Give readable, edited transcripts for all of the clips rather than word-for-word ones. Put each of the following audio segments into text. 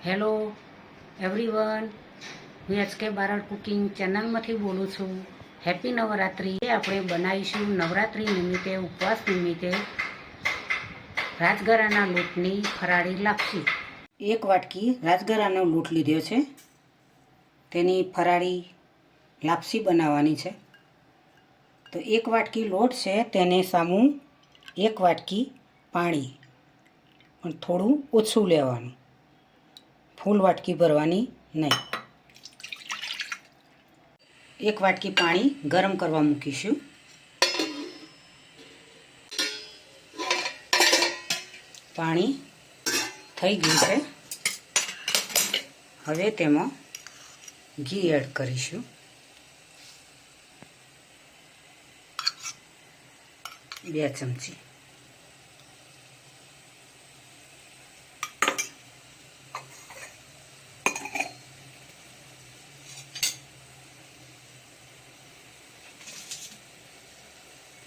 Hello everyone, હું HK Barad cooking ચેનલમાંથી બોલું છું. હેપી નવરાત્રિ. આપણે બનાવીશું નવરાત્રિ નિમિત્તે, ઉપવાસ નિમિત્તે રાજગરાના લોટની ફરાળી લાપસી. 1 વાટકી રાજગરાનો લોટ લીધો છે, તેની ફરાળી લાપસી બનાવવાની છે. તો 1 વાટકી લોટ છે, તેને સામું 1 વાટકી પાણી, પણ થોડું ઓછું લેવાનું, ફૂલ વાટકી ભરવાની નહીં. 1 વાટકી પાણી ગરમ કરવા મૂકીશું. પાણી થઈ ગયું છે. હવે તેમાં ઘી એડ કરીશું. 2 ચમચી.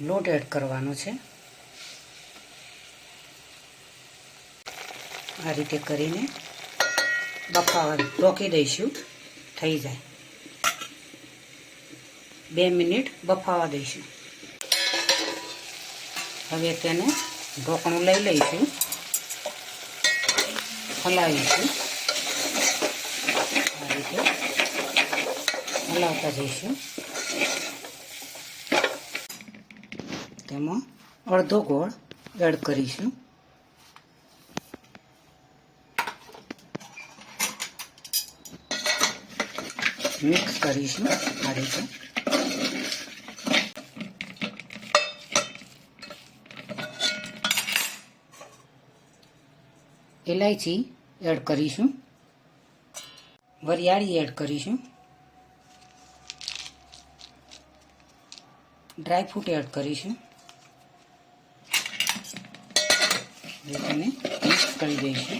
લોટ એડ કરવાનો છે. આ રીતે કરીને બફાવા ઢોકી દઈશું. થઈ જાય 2 મિનિટ બફાવા દઈશું. હવે તેને ઢોકણું લઈ લઈશું, હલાવીશું. આ રીતે હલાવતા જઈશું. તેમાં અડધો ગોળ એડ કરીશું. મિક્સ કરીશું આ રીતે. ઇલાયચી એડ કરીશું. વરિયાળી એડ કરીશું. ડ્રાયફ્રૂટ એડ કરીશું. તેને મિક્સ કરી દઈશું.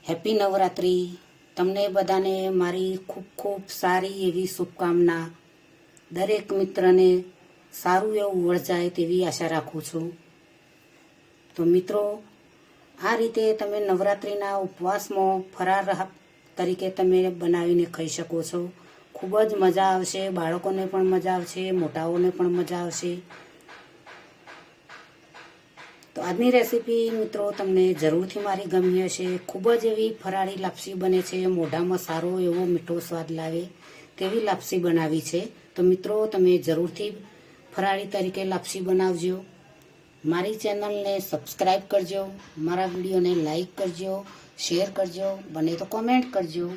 હેપી નવરાત્રિ. તમને બધાને મારી ખૂબ ખૂબ સારી એવી શુભકામના. દરેક મિત્રને સારું એવું વળજાય તેવી આશા રાખું છું. તો મિત્રો, આ રીતે તમે નવરાત્રિના ઉપવાસમાં ફરાર તરીકે તમે બનાવીને ખાઈ શકો છો. ખૂબ જ મજા આવશે. બાળકોને પણ મજા આવશે, મોટાઓને પણ મજા આવશે. તો આજની રેસીપી મિત્રો તમને જરૂરથી મારી ગમી હશે. ખૂબ જ એવી ફરાળી લાપસી બને છે. મોઢામાં સારો એવો મીઠો સ્વાદ લાવે તેવી લાપસી બનાવી છે. તો મિત્રો, તમે જરૂરથી ફરાળી તરીકે લાપસી બનાવજો. મારી ચેનલને સબસ્ક્રાઈબ કરજો. મારા વિડીયોને લાઈક કરજો, શેર કરજો, બને તો કોમેન્ટ કરજો.